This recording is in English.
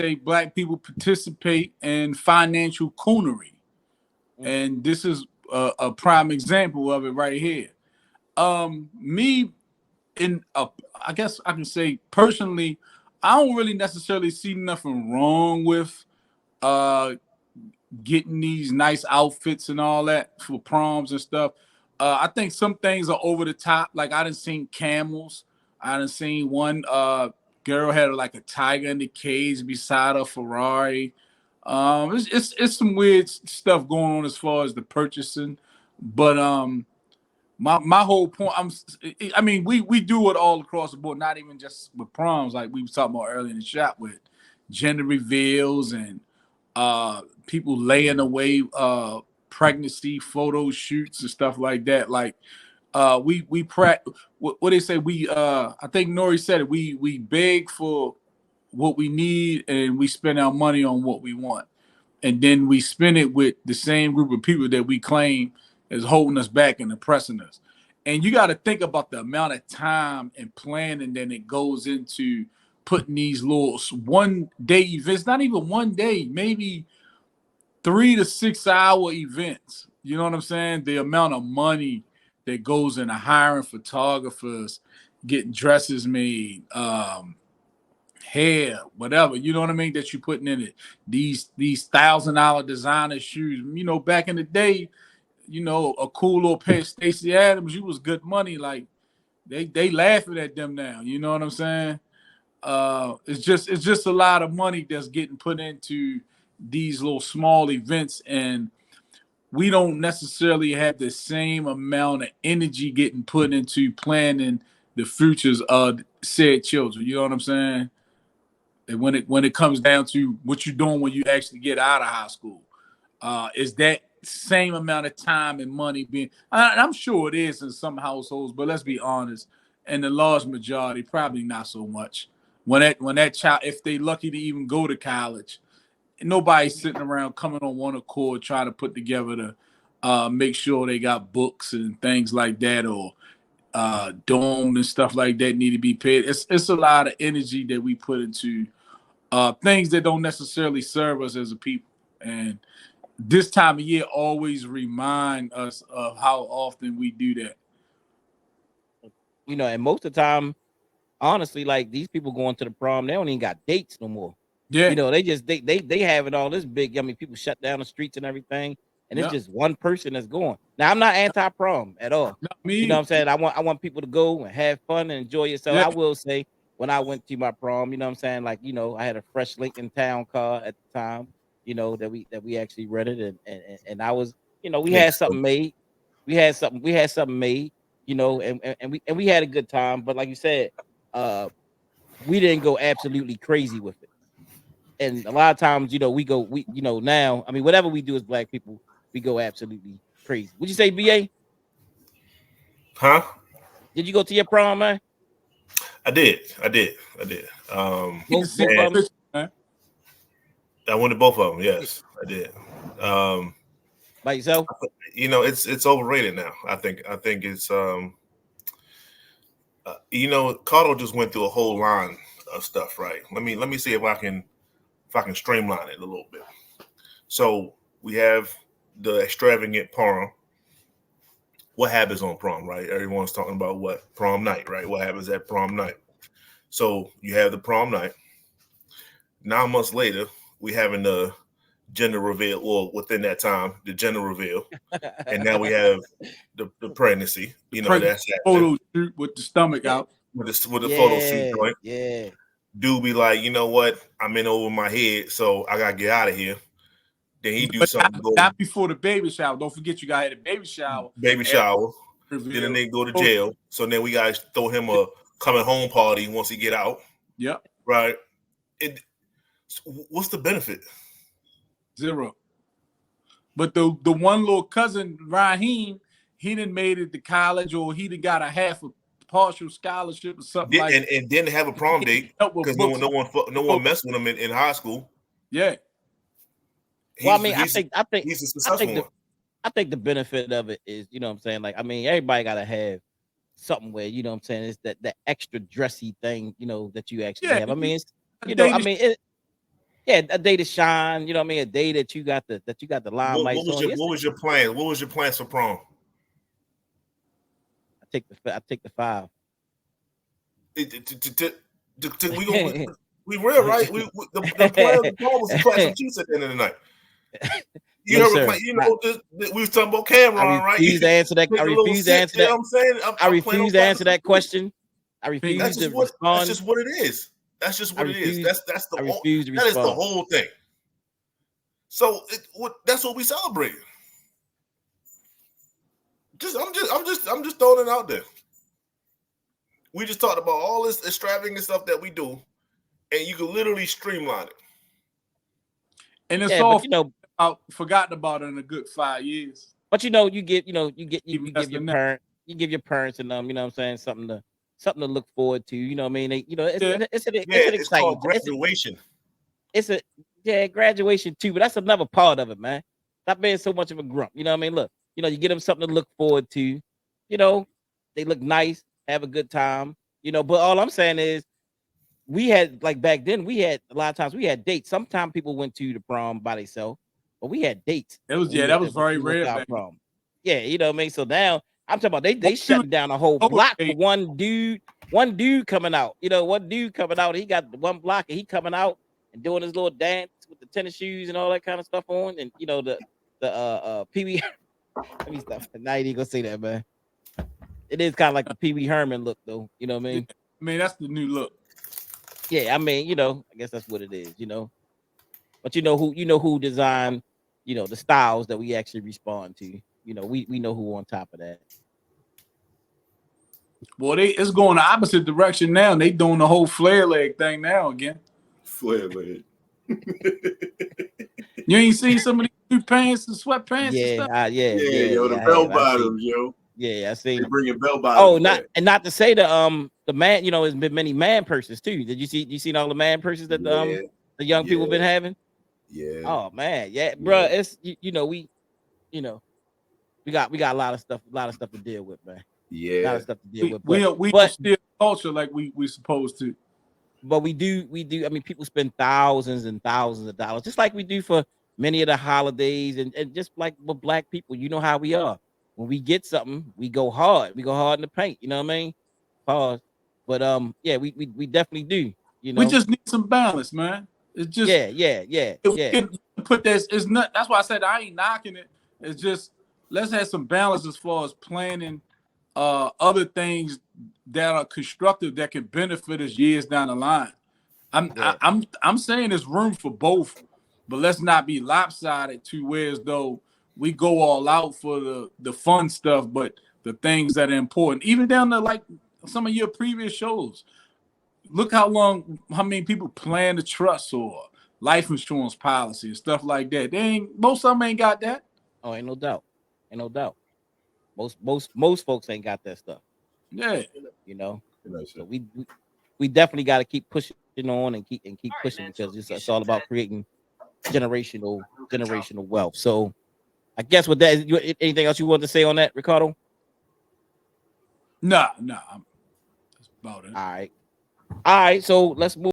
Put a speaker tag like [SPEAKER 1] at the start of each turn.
[SPEAKER 1] say black people participate in financial coonery, and this is a prime example of it right here. Me in I guess I can say personally, I don't really necessarily see nothing wrong with uh getting these nice outfits and all that for proms and stuff. I think some things are over the top. Like I done seen camels. I done seen one girl had like a tiger in the cage beside a Ferrari. It's some weird stuff going on as far as the purchasing, but my whole point, I mean, we do it all across the board, not even just with proms, like we was talking about earlier in the shop with gender reveals and people laying away pregnancy photo shoots and stuff like that. Like what they say, I think Nori said it, we beg for what we need and we spend our money on what we want. And then we spend it with the same group of people that we claim is holding us back and oppressing us. And you got to think about the amount of time and planning that it goes into putting these little 1 day events, not even 1 day, maybe 3 to 6 hour events. You know what I'm saying? The amount of money that goes into hiring photographers, getting dresses made, hair, whatever, you know what I mean, that you're putting in it. These $1,000 designer shoes. You know, back in the day, you know, a cool little pair of Stacey Adams, you was good money. Like they laughing at them now. You know what I'm saying? It's just a lot of money that's getting put into these little small events, and we don't necessarily have the same amount of energy getting put into planning the futures of said children. You know what I'm saying? And when it comes down to what you're doing when you actually get out of high school, is that same amount of time and money being? I'm sure it is in some households, but let's be honest, in the large majority, probably not so much. When that child, if they lucky to even go to college, nobody's sitting around coming on one accord trying to put together to make sure they got books and things like that, or dome and stuff like that need to be paid. It's a lot of energy that we put into things that don't necessarily serve us as a people. And this time of year always remind us of how often we do that.
[SPEAKER 2] You know, and most of the time, honestly, like these people going to the prom, they don't even got dates no more.
[SPEAKER 1] Yeah.
[SPEAKER 2] You know, they having all this big. I mean, people shut down the streets and everything, and it's
[SPEAKER 1] Yeah.
[SPEAKER 2] just one person that's going. Now, I'm not anti-prom at all.
[SPEAKER 1] Not
[SPEAKER 2] You know what
[SPEAKER 1] me.
[SPEAKER 2] I'm saying? I want people to go and have fun and enjoy yourself.
[SPEAKER 1] Yeah.
[SPEAKER 2] I will say, when I went to my prom, you know what I'm saying? Like, you know, I had a fresh Lincoln Town car at the time, you know, that we actually rented, and I was, you know, we had
[SPEAKER 3] Makes
[SPEAKER 2] something made. We had something made, you know, and we had a good time. But like you said, we didn't go absolutely crazy with it. And a lot of times, you know, now, I mean, whatever we do as black people, we go absolutely crazy. Would you say, BA?
[SPEAKER 3] Huh?
[SPEAKER 2] Did you go to your prom, man?
[SPEAKER 3] I did. I did. I did.
[SPEAKER 1] Need to
[SPEAKER 2] Both
[SPEAKER 1] see
[SPEAKER 2] both
[SPEAKER 1] that
[SPEAKER 2] of
[SPEAKER 3] And
[SPEAKER 2] them?
[SPEAKER 1] picture, man.
[SPEAKER 3] I went to both of them. Yes, I did. Um,
[SPEAKER 2] By yourself?
[SPEAKER 3] it's overrated now. I think it's Cardo just went through a whole line of stuff. Right. Let me see if I can streamline it a little bit. So we have the extravagant prom. What happens on prom, right? Everyone's talking about what prom night, right? What happens at prom night? So you have the prom night. 9 months later, we having the gender reveal, or within that time, the gender reveal, and now we have the pregnancy.
[SPEAKER 1] The pregnant
[SPEAKER 3] That's happening
[SPEAKER 1] photo shoot with the stomach out.
[SPEAKER 3] with the photo shoot
[SPEAKER 2] Yeah,
[SPEAKER 3] joint.
[SPEAKER 2] yeah.
[SPEAKER 3] Dude be like, you know what? I'm in over my head, so I gotta get out of here. Then he do
[SPEAKER 1] But not,
[SPEAKER 3] something, go
[SPEAKER 1] not before the baby shower. Don't forget you got to have a baby shower
[SPEAKER 3] baby
[SPEAKER 1] and
[SPEAKER 3] shower. Then the
[SPEAKER 1] reveal.
[SPEAKER 3] nigga go to
[SPEAKER 1] Oh,
[SPEAKER 3] jail. So then we guys throw him a coming home party once he get out.
[SPEAKER 1] yep,
[SPEAKER 3] Right? It. What's the benefit?
[SPEAKER 1] zero. But the one little cousin Raheem, he done made it to college, or he done got a half a partial scholarship or something like
[SPEAKER 3] And didn't have a prom date
[SPEAKER 1] help with
[SPEAKER 3] because no
[SPEAKER 1] books.
[SPEAKER 3] one, no one, no one messed with him in high school.
[SPEAKER 1] Yeah,
[SPEAKER 2] Well, I
[SPEAKER 3] He's
[SPEAKER 2] mean, I
[SPEAKER 3] he's
[SPEAKER 2] think I think
[SPEAKER 3] he's a
[SPEAKER 2] I think
[SPEAKER 3] successful
[SPEAKER 2] the
[SPEAKER 3] one.
[SPEAKER 2] I think the benefit of it is, you know what I'm saying? Like, I mean, everybody gotta have something where, you know what I'm saying, it's that extra dressy thing, you know, that you actually
[SPEAKER 1] yeah.
[SPEAKER 2] have. I mean, it's,
[SPEAKER 1] A
[SPEAKER 2] you know,
[SPEAKER 1] day
[SPEAKER 2] I
[SPEAKER 1] to
[SPEAKER 2] mean, it Yeah, a day to shine. You know what I mean? A day that you got the limelight on.
[SPEAKER 3] What was your plan? What was your plans for prom?
[SPEAKER 2] I take the 5.
[SPEAKER 3] We gonna we real right? The plan of the prom was to clap some cheeks at the end of the night. You
[SPEAKER 2] No,
[SPEAKER 3] heard
[SPEAKER 2] sir.
[SPEAKER 3] plan, you know, we was talking about Cameron, right?
[SPEAKER 2] I refuse to answer that. I refuse to answer that.
[SPEAKER 3] You know what I'm saying?
[SPEAKER 2] I refuse to answer that question. I refuse to respond.
[SPEAKER 3] That's just what it is. That's just what it is. That's the
[SPEAKER 2] I
[SPEAKER 3] whole,
[SPEAKER 2] refuse to
[SPEAKER 3] that is the
[SPEAKER 2] respond.
[SPEAKER 3] whole thing. So that's what we celebrate. I'm just throwing it out there. We just talked about all this extravagant stuff that we do, and you can literally streamline it.
[SPEAKER 1] And it's all forgotten about in a good 5 years.
[SPEAKER 2] But you give your parents, and you know what I'm saying, something to look forward to. You know what I mean? It's an exciting
[SPEAKER 3] called graduation.
[SPEAKER 2] It's graduation too, but that's another part of it, man. Stop being so much of a grump. You know what I mean? Look, you get them something to look forward to. They look nice, have a good time. But all I'm saying is, we had, like, back then, we had a lot of times we had dates. Sometimes people went to the prom by themselves, but we had dates.
[SPEAKER 1] That was very rare.
[SPEAKER 2] Prom. Yeah, you know what I mean? So now I'm talking about they shutting down a whole block for one dude coming out. One dude coming out, he got one block and he coming out and doing his little dance with the tennis shoes and all that kind of stuff on. And the Pee Wee. Let me stop. Now you ain't gonna say that, man. It is kind of like the Pee Wee Herman look, though. You know what I mean?
[SPEAKER 1] I mean, that's the new look.
[SPEAKER 2] Yeah, I mean, I guess that's what it is, But who designed, the styles that we actually respond to. We know who on top of that.
[SPEAKER 1] Well, it's going the opposite direction now. They doing the whole flare leg thing now again.
[SPEAKER 3] Flare leg.
[SPEAKER 1] You ain't seen some of these new pants and sweatpants and stuff?
[SPEAKER 3] Yo, the bell bottoms, yo.
[SPEAKER 2] Yeah, I seen.
[SPEAKER 3] They bringing bell bottoms.
[SPEAKER 2] Oh, not to say the man, there's been many man purses too. Did you seen all the man purses that the young people been having?
[SPEAKER 3] Yeah.
[SPEAKER 2] Oh man, bro. It's we got a lot of stuff to deal with, man.
[SPEAKER 3] Yeah,
[SPEAKER 2] a lot of stuff to deal with.
[SPEAKER 1] We don't steal culture like we supposed to.
[SPEAKER 2] But we do. I mean, people spend thousands and thousands of dollars, just like we do for many of the holidays, and just like with black people. You know how we are. When we get something, we go hard. We go hard in the paint. You know what I mean? Pause. But we definitely do.
[SPEAKER 1] We just need some balance, man. It's just put this. It's not. That's why I said I ain't knocking it. It's just let's have some balance as far as planning other things that are constructive that can benefit us years down the line. I'm saying there's room for both, but let's not be lopsided to where as though we go all out for the fun stuff, but the things that are important, even down to like some of your previous shows. Look how many people plan the trust or life insurance policy and stuff like that. Most of them ain't got that.
[SPEAKER 2] Oh, ain't no doubt. Most folks ain't got that stuff.
[SPEAKER 1] Yeah.
[SPEAKER 2] So we definitely got to keep pushing on and keep pushing, because it's all about creating generational wealth. So I guess with that, anything else you want to say on that, Ricardo?
[SPEAKER 1] Nah, that's about it.
[SPEAKER 2] All right. So let's move